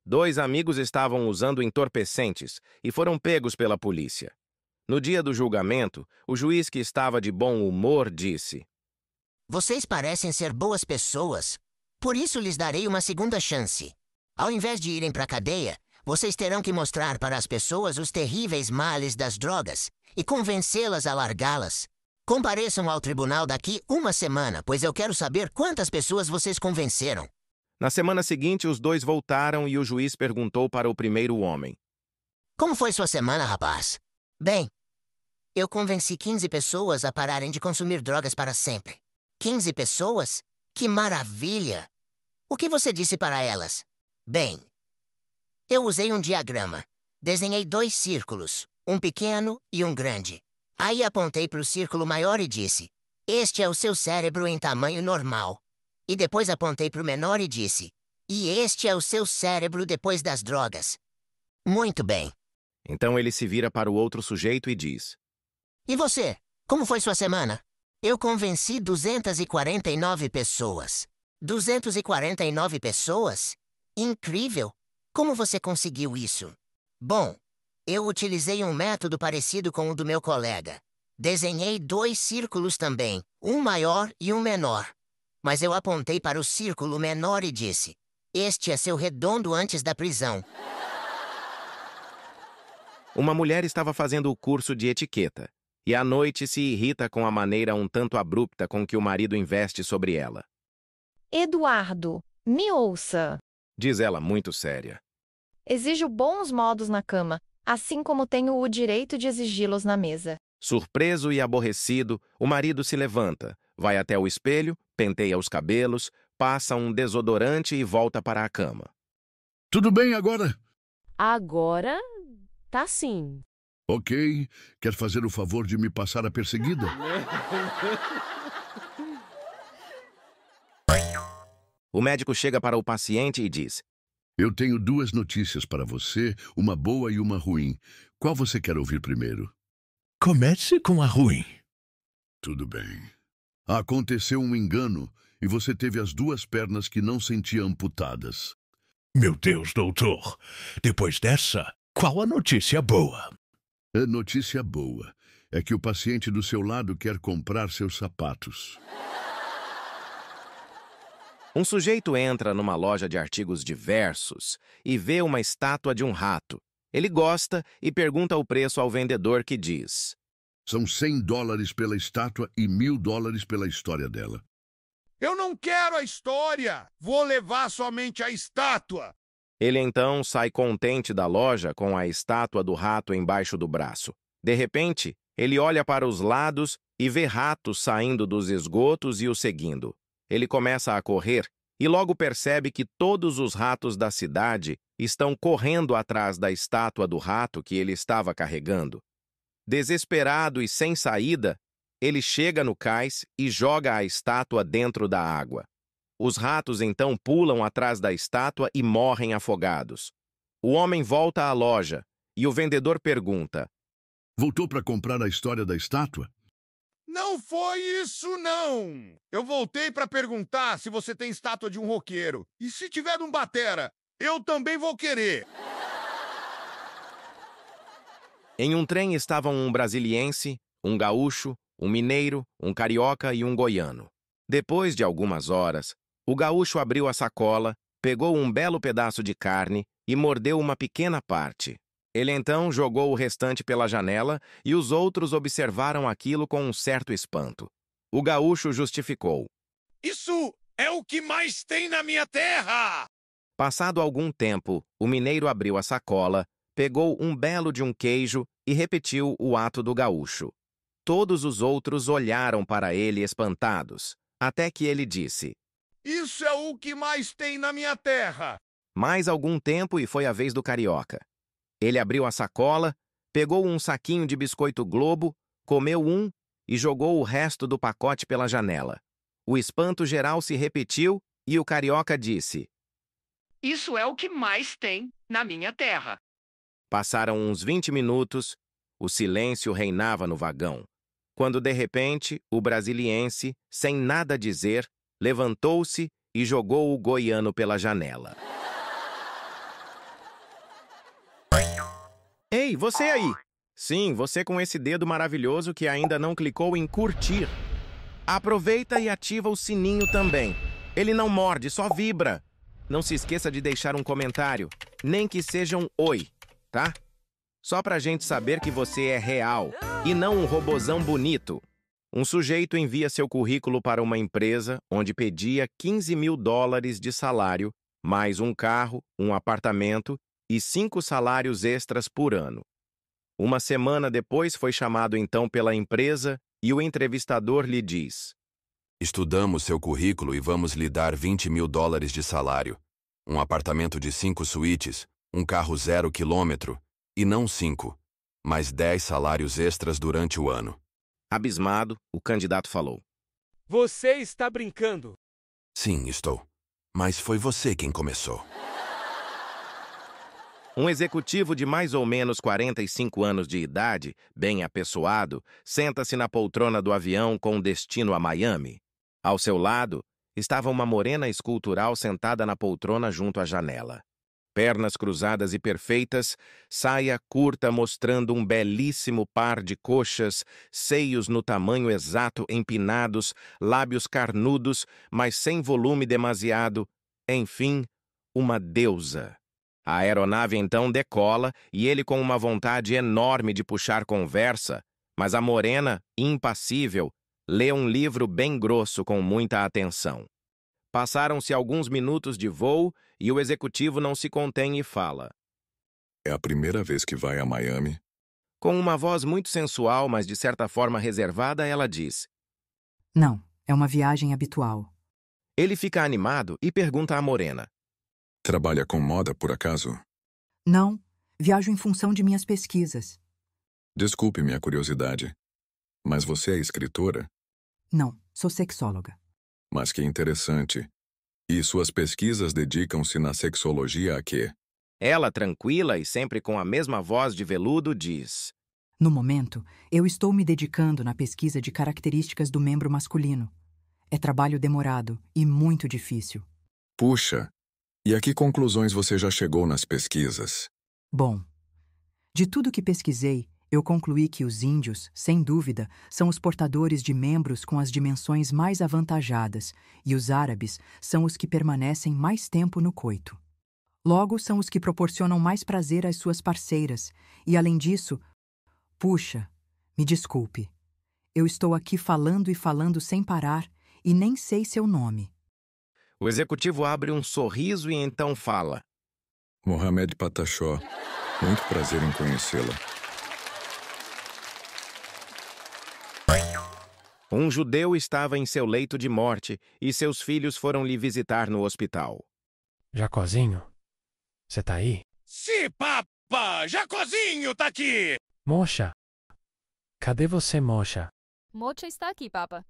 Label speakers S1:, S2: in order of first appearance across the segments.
S1: Dois amigos estavam usando entorpecentes e foram pegos pela polícia. No dia do julgamento, o juiz, que estava de bom humor, disse:
S2: Vocês parecem ser boas pessoas, por isso lhes darei uma segunda chance. Ao invés de irem para a cadeia, vocês terão que mostrar para as pessoas os terríveis males das drogas e convencê-las a largá-las. Compareçam ao tribunal daqui uma semana, pois eu quero saber quantas pessoas vocês convenceram.
S1: Na semana seguinte, os dois voltaram e o juiz perguntou para o primeiro homem:
S2: Como foi sua semana, rapaz? Bem, eu convenci 15 pessoas a pararem de consumir drogas para sempre. 15 pessoas? Que maravilha! O que você disse para elas? Bem, eu usei um diagrama. Desenhei 2 círculos, um pequeno e um grande. Aí apontei para o círculo maior e disse: Este é o seu cérebro em tamanho normal. E depois apontei para o menor e disse: E este é o seu cérebro depois das drogas. Muito bem.
S1: Então ele se vira para o outro sujeito e diz:
S2: E você? Como foi sua semana? Eu convenci 249 pessoas. 249 pessoas? Incrível! Como você conseguiu isso? Bom, eu utilizei um método parecido com o do meu colega. Desenhei 2 círculos também, um maior e um menor. Mas eu apontei para o círculo menor e disse: Este é seu redondo antes da prisão.
S1: Uma mulher estava fazendo o curso de etiqueta e à noite se irrita com a maneira um tanto abrupta com que o marido investe sobre ela.
S3: Eduardo, me ouça.
S1: Diz ela muito séria.
S3: Exijo bons modos na cama, assim como tenho o direito de exigi-los na mesa.
S1: Surpreso e aborrecido, o marido se levanta, vai até o espelho, penteia os cabelos, passa um desodorante e volta para a cama.
S4: Tudo bem agora?
S5: Agora, tá sim.
S4: Ok. Quer fazer o favor de me passar a perseguida?
S1: O médico chega para o paciente e diz:
S4: Eu tenho 2 notícias para você, uma boa e uma ruim. Qual você quer ouvir primeiro?
S6: Comece com a ruim.
S4: Tudo bem. Aconteceu um engano e você teve as 2 pernas que não sentia amputadas.
S6: Meu Deus, doutor. Depois dessa, qual a notícia boa?
S4: A notícia boa é que o paciente do seu lado quer comprar seus sapatos.
S1: Um sujeito entra numa loja de artigos diversos e vê uma estátua de um rato. Ele gosta e pergunta o preço ao vendedor, que diz:
S4: São $100 pela estátua e $1.000 pela história dela.
S7: Eu não quero a história! Vou levar somente a estátua!
S1: Ele então sai contente da loja com a estátua do rato embaixo do braço. De repente, ele olha para os lados e vê ratos saindo dos esgotos e o seguindo. Ele começa a correr e logo percebe que todos os ratos da cidade estão correndo atrás da estátua do rato que ele estava carregando. Desesperado e sem saída, ele chega no cais e joga a estátua dentro da água. Os ratos então pulam atrás da estátua e morrem afogados. O homem volta à loja e o vendedor pergunta:
S4: Voltou para comprar a história da estátua?
S7: Não foi isso, não! Eu voltei para perguntar se você tem estátua de um roqueiro. E se tiver de um batera, eu também vou querer.
S1: Em um trem estavam um brasiliense, um gaúcho, um mineiro, um carioca e um goiano. Depois de algumas horas, o gaúcho abriu a sacola, pegou um belo pedaço de carne e mordeu uma pequena parte. Ele então jogou o restante pela janela e os outros observaram aquilo com um certo espanto. O gaúcho justificou:
S7: Isso é o que mais tem na minha terra!
S1: Passado algum tempo, o mineiro abriu a sacola, pegou um belo de um queijo e repetiu o ato do gaúcho. Todos os outros olharam para ele espantados, até que ele disse:
S7: Isso é o que mais tem na minha terra!
S1: Mais algum tempo e foi a vez do carioca. Ele abriu a sacola, pegou um saquinho de biscoito Globo, comeu um e jogou o resto do pacote pela janela. O espanto geral se repetiu e o carioca disse:
S8: Isso é o que mais tem na minha terra.
S1: Passaram uns 20 minutos, o silêncio reinava no vagão, quando de repente o brasiliense, sem nada dizer, levantou-se e jogou o goiano pela janela. Ei, você aí! Sim, você com esse dedo maravilhoso que ainda não clicou em curtir. Aproveita e ativa o sininho também. Ele não morde, só vibra. Não se esqueça de deixar um comentário, nem que seja um oi, tá? Só pra gente saber que você é real e não um robozão bonito. Um sujeito envia seu currículo para uma empresa onde pedia $15.000 de salário, mais um carro, um apartamento e 5 salários extras por ano. Uma semana depois foi chamado então pela empresa e o entrevistador lhe diz:
S9: Estudamos seu currículo e vamos lhe dar $20.000 de salário, um apartamento de 5 suítes, um carro 0 quilômetro, e não 5, mas 10 salários extras durante o ano.
S1: Abismado, o candidato falou:
S10: Você está brincando?
S9: Sim, estou. Mas foi você quem começou.
S1: Um executivo de mais ou menos 45 anos de idade, bem apessoado, senta-se na poltrona do avião com destino a Miami. Ao seu lado, estava uma morena escultural sentada na poltrona junto à janela. Pernas cruzadas e perfeitas, saia curta mostrando um belíssimo par de coxas, seios no tamanho exato empinados, lábios carnudos, mas sem volume demasiado, enfim, uma deusa. A aeronave então decola e ele com uma vontade enorme de puxar conversa, mas a morena, impassível, lê um livro bem grosso com muita atenção. Passaram-se alguns minutos de voo e o executivo não se contém e fala:
S11: É a primeira vez que vai a Miami?
S1: Com uma voz muito sensual, mas de certa forma reservada, ela diz:
S12: Não, é uma viagem habitual.
S1: Ele fica animado e pergunta à morena:
S11: Trabalha com moda, por acaso?
S12: Não, viajo em função de minhas pesquisas.
S11: Desculpe minha curiosidade, mas você é escritora?
S12: Não, sou sexóloga.
S11: Mas que interessante. E suas pesquisas dedicam-se na sexologia a quê?
S1: Ela, tranquila e sempre com a mesma voz de veludo, diz:
S12: No momento, eu estou me dedicando na pesquisa de características do membro masculino. É trabalho demorado e muito difícil.
S11: Puxa, e a que conclusões você já chegou nas pesquisas?
S12: Bom, de tudo que pesquisei, eu concluí que os índios, sem dúvida, são os portadores de membros com as dimensões mais avantajadas e os árabes são os que permanecem mais tempo no coito. Logo, são os que proporcionam mais prazer às suas parceiras e, além disso, puxa, me desculpe, eu estou aqui falando e falando sem parar e nem sei seu nome.
S1: O executivo abre um sorriso e então fala:
S11: Mohamed Patachó, muito prazer em conhecê-la.
S1: Um judeu estava em seu leito de morte e seus filhos foram lhe visitar no hospital.
S10: Jacozinho, você tá aí?
S7: Sim, papa! Jacozinho tá aqui!
S10: Mocha, cadê você, Mocha?
S5: Mocha está aqui, Papa.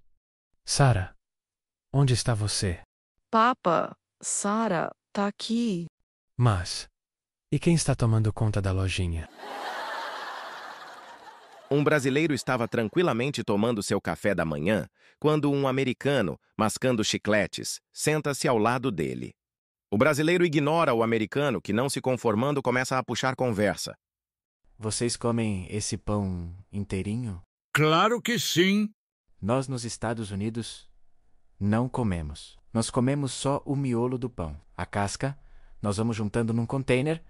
S10: Sara, onde está você?
S13: Papa, Sara tá aqui.
S10: Mas, e quem está tomando conta da lojinha?
S1: Um brasileiro estava tranquilamente tomando seu café da manhã quando um americano, mascando chicletes, senta-se ao lado dele. O brasileiro ignora o americano que, não se conformando, começa a puxar conversa.
S14: Vocês comem esse pão inteirinho?
S6: Claro que sim.
S14: Nós nos Estados Unidos não comemos. Nós comemos só o miolo do pão. A casca, nós vamos juntando num container,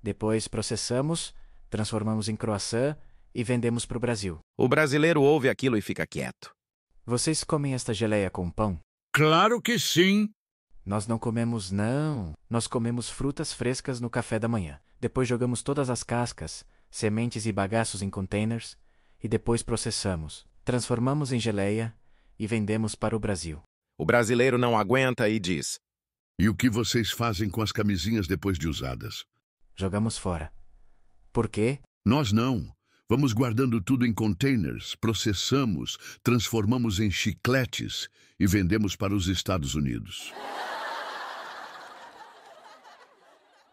S14: depois processamos, transformamos em croissant e vendemos para o Brasil.
S1: O brasileiro ouve aquilo e fica quieto.
S14: Vocês comem esta geleia com pão?
S6: Claro que sim.
S14: Nós não comemos, não. Nós comemos frutas frescas no café da manhã. Depois jogamos todas as cascas, sementes e bagaços em containers e depois processamos, transformamos em geleia e vendemos para o Brasil.
S1: O brasileiro não aguenta e diz:
S4: E o que vocês fazem com as camisinhas depois de usadas?
S14: Jogamos fora. Por quê?
S4: Nós não. Vamos guardando tudo em containers, processamos, transformamos em chicletes e vendemos para os Estados Unidos.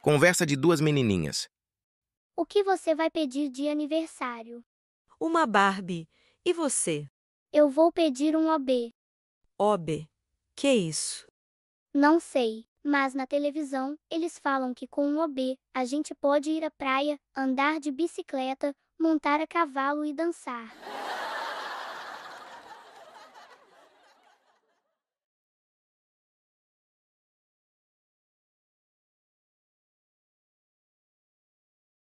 S1: Conversa de duas menininhas.
S15: O que você vai pedir de aniversário?
S16: Uma Barbie. E você?
S15: Eu vou pedir um OB.
S16: OB. Que isso?
S15: Não sei, Mas na televisão, eles falam que com um OB, a gente pode ir à praia, andar de bicicleta, montar a cavalo e dançar.